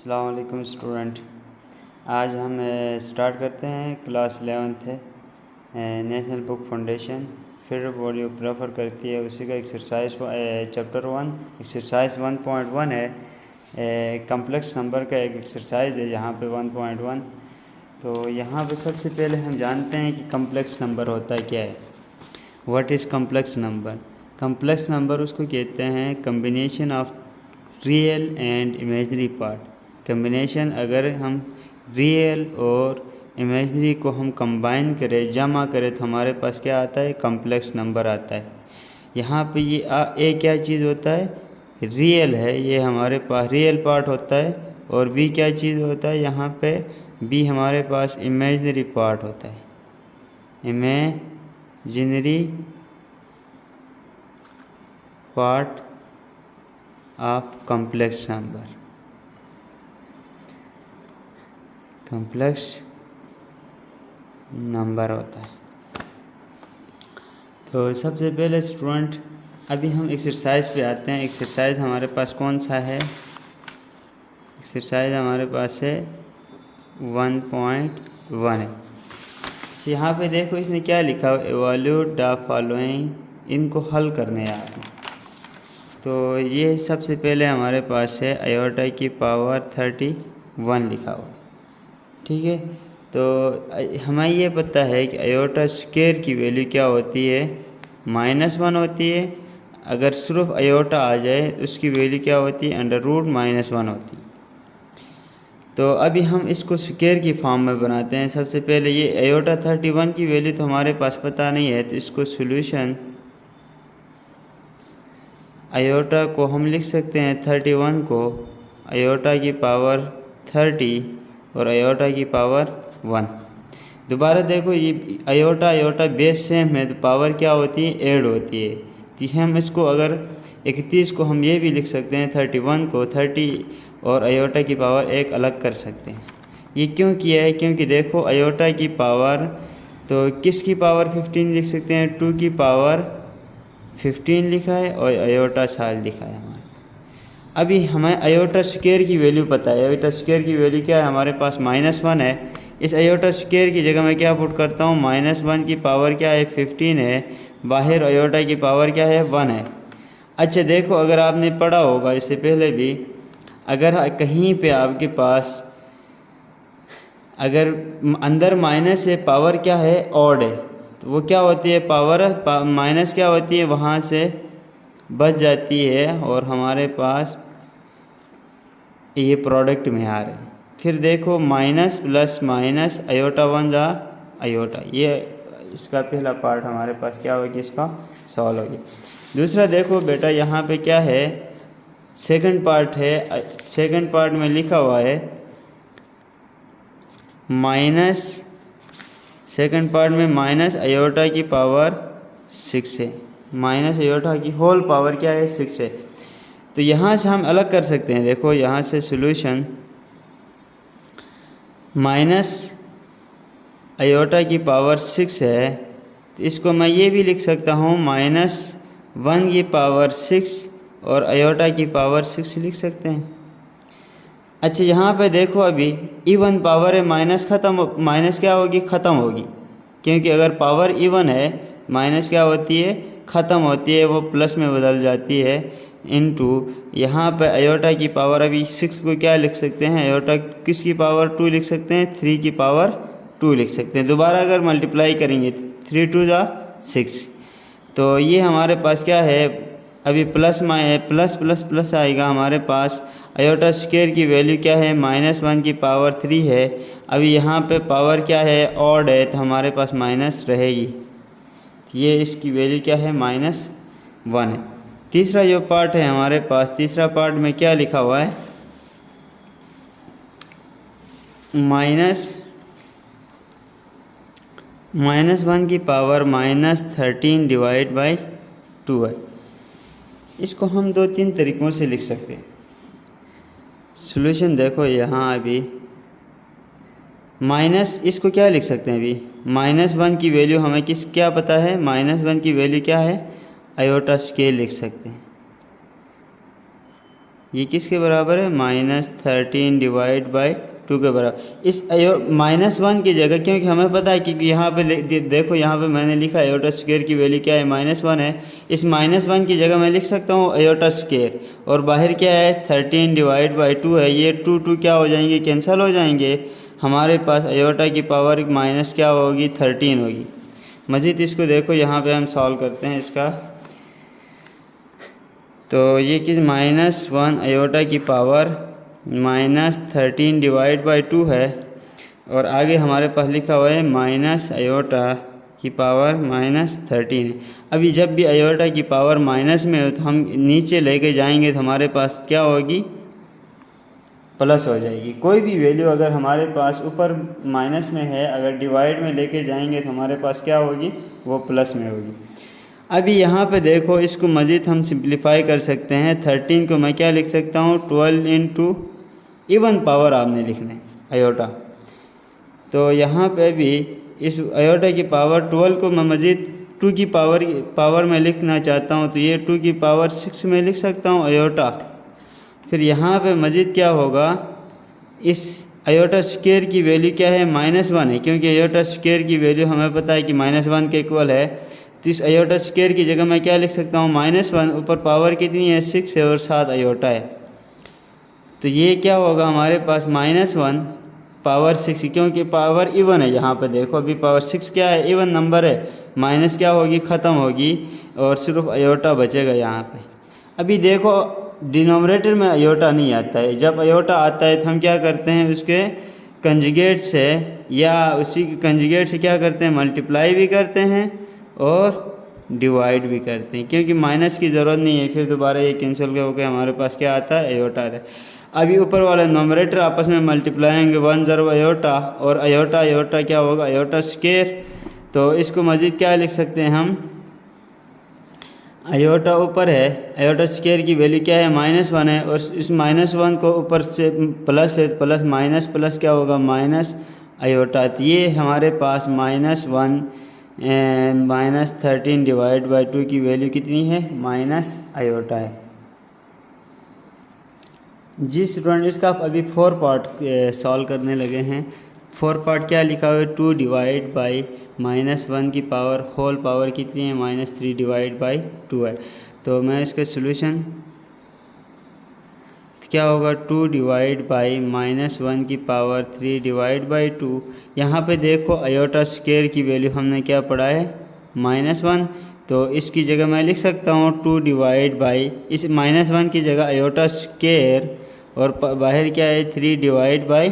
अस्सलाम वालेकुम स्टूडेंट। आज हम स्टार्ट करते हैं क्लास 11th है नेशनल बुक फाउंडेशन। फिर बॉडी प्रेफर करती है उसी का एक्सरसाइज चैप्टर 1 एक्सरसाइज 1.1 है। कम्प्लेक्स नंबर का एक एक्सरसाइज है यहाँ पे 1.1। तो यहाँ पे सबसे पहले हम जानते हैं कि कम्प्लेक्स नंबर होता क्या है। What is complex number? Complex number उसको कहते हैं combination of real and imaginary part. Combination, अगर हम रियल और इमेजनरी को हम कंबाइन करें, जमा करें, तो हमारे पास क्या आता है? कम्प्लेक्स नंबर आता है। यहाँ पे ये ए क्या चीज़ होता है? रियल है, ये हमारे पास रियल पार्ट होता है। और बी क्या चीज़ होता है? यहाँ पे बी हमारे पास इमेजनरी पार्ट होता है। Imaginary part of complex number. Complex number होता है। तो सबसे पहले स्टूडेंट अभी हम एक्सरसाइज पे आते हैं। एक्सरसाइज हमारे पास कौन सा है? एक्सरसाइज हमारे पास है 1.1 है। यहाँ पे देखो इसने क्या लिखा हुआ, इवैल्यूएट द फॉलोइंग। इनको हल करने हैं आपने। तो ये सबसे पहले हमारे पास है आयोटा की पावर 31 लिखा हुआ है, ठीक है। तो हमें ये पता है कि आयोटा स्क्वायर की वैल्यू क्या होती है? -1 होती है। अगर सिर्फ आयोटा आ जाए तो उसकी वैल्यू क्या होती है? √-1 होती है। तो अभी हम इसको स्क्वायर की फॉर्म में बनाते हैं। सबसे पहले ये आयोटा 31 की वैल्यू तो हमारे पास पता नहीं है, तो इसको सोल्यूशन आयोटा को हम लिख सकते हैं 31 को आयोटा की पावर 30 और आयोटा की पावर 1। दोबारा देखो, ये आयोटा बेस सेम है, तो पावर क्या होती है? ऐड होती है। तो हम इसको अगर 31 को हम ये भी लिख सकते हैं 31 को 30 और आयोटा की पावर 1 अलग कर सकते हैं। ये क्यों किया है? क्योंकि देखो आयोटा की पावर, तो किसकी पावर 15 लिख सकते हैं? 2 की पावर 15 लिखा है और आयोटा साल लिखा है हमारा। अभी हमें आयोटा स्क्वायर की वैल्यू पता है। आयोटा स्क्वायर की वैल्यू क्या है? हमारे पास -1 है। इस आयोटा स्क्वायर की जगह मैं क्या पुट करता हूँ? -1 की पावर क्या है? 15 है। बाहर आयोटा की पावर क्या है? 1 है। अच्छा देखो, अगर आपने पढ़ा होगा इससे पहले भी, अगर कहीं पे आपके पास अगर अंदर माइनस है, पावर क्या है? ऑड है, तो वो क्या होती है? पावर माइनस क्या होती है? वहाँ से बच जाती है और हमारे पास ये प्रोडक्ट में आ रहे हैं। फिर देखो माइनस प्लस माइनस, आयोटा 1 जा आयोटा। ये इसका पहला पार्ट हमारे पास क्या होगी? इसका सॉल्व होगी। दूसरा देखो बेटा, यहाँ पे क्या है? सेकंड पार्ट है। सेकंड पार्ट में लिखा हुआ है माइनस, सेकंड पार्ट में माइनस आयोटा की पावर 6 है। माइनस आयोटा की होल पावर क्या है? 6 है। तो यहाँ से हम अलग कर सकते हैं। देखो यहाँ से सॉल्यूशन माइनस आयोटा की पावर 6 है, तो इसको मैं ये भी लिख सकता हूँ -1 की पावर 6 और आयोटा की पावर 6 लिख सकते हैं। अच्छा यहाँ पे देखो, अभी इवन पावर है, माइनस माइनस क्या होगी? ख़त्म होगी। क्योंकि अगर पावर इवन है, माइनस क्या होती है? ख़त्म होती है, वो प्लस में बदल जाती है। इनटू यहाँ पे आयोटा की पावर, अभी 6 को क्या लिख सकते हैं? आयोटा किसकी पावर 2 लिख सकते हैं? 3 की पावर 2 लिख सकते हैं। दोबारा अगर मल्टीप्लाई करेंगे 3 2 जा 6, तो ये हमारे पास क्या है? अभी प्लस प्लस प्लस प्लस आएगा हमारे पास। आयोटा स्क्वायर की वैल्यू क्या है? -1 की पावर 3 है। अभी यहाँ पे पावर क्या है? ऑड है, तो हमारे पास माइनस रहेगी। ये इसकी वैल्यू क्या है? -1 है। तीसरा जो पार्ट है हमारे पास, तीसरा पार्ट में क्या लिखा हुआ है? -1 की पावर -13 डिवाइड बाई 2 है। इसको हम 2-3 तरीक़ों से लिख सकते हैं। सॉल्यूशन देखो यहाँ, अभी माइनस, इसको क्या लिख सकते हैं? अभी -1 की वैल्यू हमें क्या पता है? -1 की वैल्यू क्या है? आयोटा स्क्वायर लिख सकते हैं। ये किसके बराबर है? -13 डिवाइड बाई 2 के बराबर। इस -1 की जगह, क्योंकि हमें पता है कि यहाँ पे देखो यहाँ पे मैंने लिखा आयोटा स्क्वायर की वैल्यू क्या है? -1 है। इस -1 की जगह मैं लिख सकता हूँ आयोटा स्क्वायर, और बाहर क्या है? 13 डिवाइड बाई 2 है। ये 2 क्या हो जाएंगे? कैंसिल हो जाएंगे। हमारे पास आयोटा की पावर माइनस क्या होगी? 13 होगी। मज़ीद इसको देखो, यहाँ पे हम सॉल्व करते हैं इसका। तो ये किस -1 आयोटा की पावर -13 डिवाइड बाई 2 है, और आगे हमारे पास लिखा हुआ है माइनस आयोटा की पावर -13 है। अभी जब भी आयोटा की पावर माइनस में हो तो हम नीचे लेके जाएंगे तो हमारे पास क्या होगी? प्लस हो जाएगी। कोई भी वैल्यू अगर हमारे पास ऊपर माइनस में है, अगर डिवाइड में लेके जाएंगे तो हमारे पास क्या होगी? वो प्लस में होगी। अभी यहाँ पे देखो, इसको मज़ीद हम सिंप्लीफाई कर सकते हैं। 13 को मैं क्या लिख सकता हूँ? 12 इंटू इवन पावर आपने लिखना है आयोटा। तो यहाँ पे भी इस आयोटा की पावर 12 को मैं मज़ीद 2 की पावर में लिखना चाहता हूँ, तो ये 2 की पावर 6 में लिख सकता हूँ आयोटा। फिर यहाँ पे मज़ीद क्या होगा? इस आयोटा स्क्वायर की वैल्यू क्या है? -1 है, क्योंकि आयोटा स्क्वायर की वैल्यू हमें पता है कि -1 के इक्वल है। तो इस आयोटा स्क्वायर की जगह मैं क्या लिख सकता हूँ? -1, ऊपर पावर कितनी है? 6 है, और 7 आयोटा है। तो ये क्या होगा हमारे पास? -1 पावर 6, क्योंकि पावर इवन है। यहाँ पे देखो, अभी पावर 6 क्या है? इवन नंबर है। माइनस क्या होगी? ख़त्म होगी, और सिर्फ आयोटा बचेगा यहाँ पे। अभी देखो, डिनोमिनेटर में आयोटा नहीं आता है। जब आयोटा आता है तो हम क्या करते हैं? उसके कंजुगेट से या उसी के कंजुगेट से क्या करते हैं? मल्टीप्लाई भी करते हैं और डिवाइड भी करते हैं, क्योंकि माइनस की ज़रूरत नहीं है। फिर दोबारा ये कैंसिल होकर हमारे पास क्या आता है? आयोटा आता है। अभी ऊपर वाला नोमरेटर आपस में मल्टीप्लाई होंगे, 1 0 आयोटा, और आयोटा आयोटा क्या होगा? Iota square. तो इसको मज़ीद क्या लिख सकते हैं हम? आयोटा ऊपर है, आयोटा स्क्वायर की वैल्यू क्या है? -1 है, और इस -1 को ऊपर से प्लस है, प्लस माइनस प्लस क्या होगा? Minus iota. तो ये हमारे पास -1 एंड -13 डिवाइड बाई 2 की वैल्यू कितनी है? माइनस आयोटा है। जी स्टूडेंट, इसका आप अभी 4 पार्ट सॉल्व करने लगे हैं। 4 पार्ट क्या लिखा हुआ है? 2 डिवाइड बाई -1 की पावर होल पावर कितनी है? -3 डिवाइड बाई 2 है। तो मैं इसका सॉल्यूशन क्या होगा? 2 डिवाइड बाई -1 की पावर 3 डिवाइड बाई 2। यहाँ पे देखो, आयोटा स्क्वायर की वैल्यू हमने क्या पढ़ा है? -1। तो इसकी जगह मैं लिख सकता हूँ 2 डिवाइड बाई, इस -1 की जगह आयोटा स्क्वायर, और बाहर क्या है? 3 डिवाइड बाई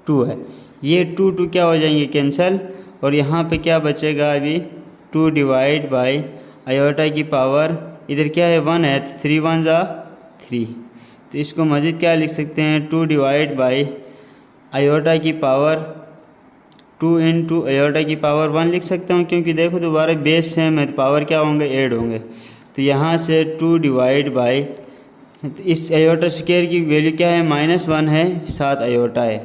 2 है। ये 2 क्या हो जाएंगे? कैंसिल। और यहाँ पे क्या बचेगा? अभी 2 डिवाइड बाई आयोटा की पावर, इधर क्या है? 1 है, 3 1 जा 3। तो इसको मज़ीद क्या लिख सकते हैं? 2 डिवाइड बाई आयोटा की पावर 2 इंटू आयोटा की पावर 1 लिख सकता हूँ, क्योंकि देखो दोबारा बेस सेम है तो पावर क्या होंगे? ऐड होंगे। तो यहाँ से 2 डिवाइड बाई, इस आयोटा स्क्वायर की वैल्यू क्या है? -1 है, 7 आयोटा है।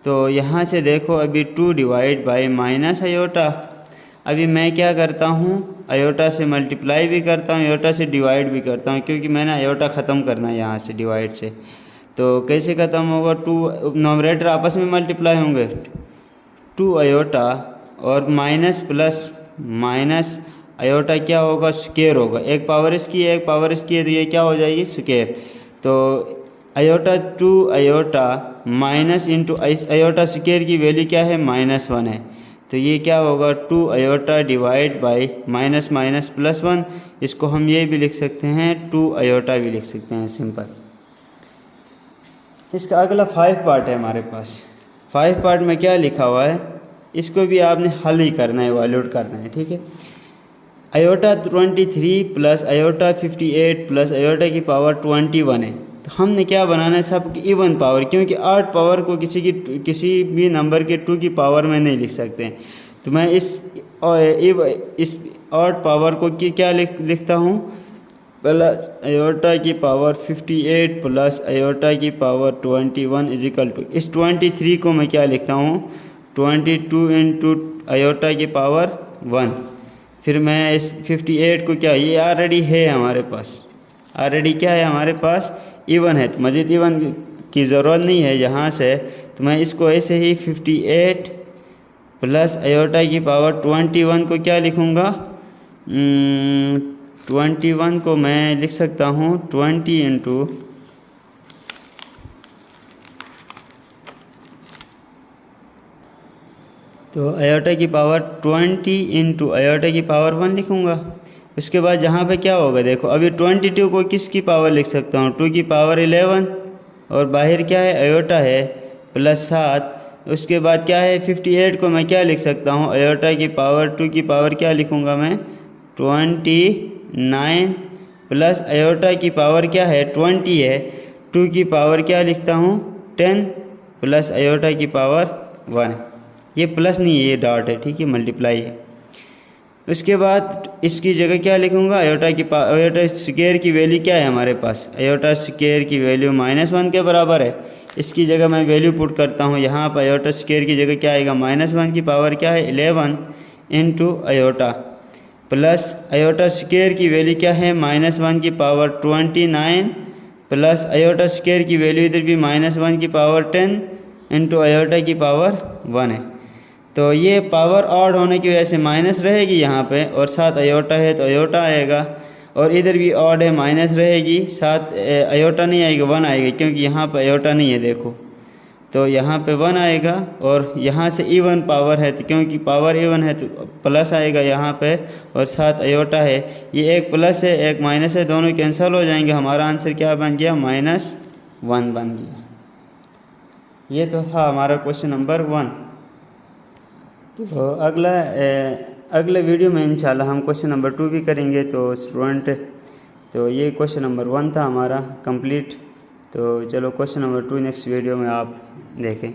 तो यहाँ से देखो, अभी 2 डिवाइड बाई माइनस आयोटा। अभी मैं क्या करता हूँ? आयोटा से मल्टीप्लाई भी करता हूँ, आयोटा से डिवाइड भी करता हूँ, क्योंकि मैंने आयोटा ख़त्म करना है यहाँ से डिवाइड से। तो कैसे ख़त्म होगा? 2 नोमरेटर आपस में मल्टीप्लाई होंगे, 2 आयोटा और माइनस प्लस माइनस आयोटा क्या होगा? स्क्वायर होगा। एक पावर इसकी है, एक पावर इसकी है, तो ये क्या हो जाएगी? स्क्वायर। तो iota 2 iota minus into iota square की वैल्यू क्या है? -1 है। तो ये क्या होगा? 2 iota divide by minus minus plus 1। इसको हम ये भी लिख सकते हैं, 2 आयोटा भी लिख सकते हैं, सिंपल। इसका अगला 5 पार्ट है हमारे पास। 5 पार्ट में क्या लिखा हुआ है? इसको भी आपने हल ही करना है, वैल्यूड करना है, ठीक है। Iota 23 plus iota 58 plus iota की पावर 21 है। तो हमने क्या बनाना है? सब की इवन पावर, क्योंकि 8 पावर को किसी भी नंबर के 2 की पावर में नहीं लिख सकते हैं। तो मैं इस 8 पावर को क्या लिखता हूँ? प्लस आयोटा की पावर 58 प्लस आयोटा की पावर 21 इजिकल टू, इस 23 को मैं क्या लिखता हूँ? 22 इंटू आयोटा की पावर 1। फिर मैं इस 58 को क्या, ये ऑलरेडी है हमारे पास, ऑलरेडी क्या है हमारे पास? इवन है तो मज़ीद इवन की ज़रूरत नहीं है यहाँ से, तो मैं इसको ऐसे ही 58 प्लस आयोटा की पावर 21 को क्या लिखूँगा, 21 को मैं लिख सकता हूँ 20 इंटू तो आयोटा की पावर 20 इंटू आयोटा की पावर 1 लिखूँगा। उसके बाद यहाँ पे क्या होगा देखो, अभी 22 को किसकी पावर लिख सकता हूँ, 2 की पावर 11 और बाहर क्या है आयोटा है प्लस 7। उसके बाद क्या है 58 को मैं क्या लिख सकता हूँ, आयोटा की पावर 2 की पावर क्या लिखूँगा मैं 29 प्लस आयोटा की पावर क्या है 20 है, 2 की पावर क्या लिखता हूँ 10 प्लस आयोटा की पावर 1। ये प्लस नहीं है, ये डॉट है, ठीक है, मल्टीप्लाई है। उसके बाद इसकी जगह क्या लिखूँगा, आयोटा स्क्वायर की वैल्यू क्या है हमारे पास, आयोटा स्क्वायर की वैल्यू -1 के बराबर है। इसकी जगह मैं वैल्यू पुट करता हूँ, यहाँ पर आयोटा स्क्वायर की जगह क्या आएगा, -1 की पावर क्या है 11 into iota plus iota square की वैल्यू क्या है -1 की पावर 29 प्लस आयोटा स्क्वायर की वैल्यू इधर भी -1 की पावर 10 इंटू आयोटा की पावर 1 है। तो ये पावर ऑड होने की वजह से माइनस रहेगी यहाँ पे, और साथ आयोटा है तो आयोटा आएगा, और इधर भी ऑड है माइनस रहेगी, साथ आयोटा नहीं आएगा 1 आएगा, क्योंकि यहाँ पे आयोटा नहीं है देखो, तो यहाँ पे 1 आएगा। और यहाँ से इवन पावर है तो क्योंकि पावर इवन है तो प्लस आएगा यहाँ पे, और साथ आयोटा है, ये एक प्लस है एक माइनस है, दोनों कैंसिल हो जाएंगे। हमारा आंसर क्या बन गया, -1 बन गया। ये तो था हमारा क्वेश्चन नंबर 1। तो अगले वीडियो में इंशाल्लाह हम क्वेश्चन नंबर 2 भी करेंगे। तो स्टूडेंट, तो ये क्वेश्चन नंबर 1 था हमारा कंप्लीट। तो चलो क्वेश्चन नंबर 2 नेक्स्ट वीडियो में आप देखें।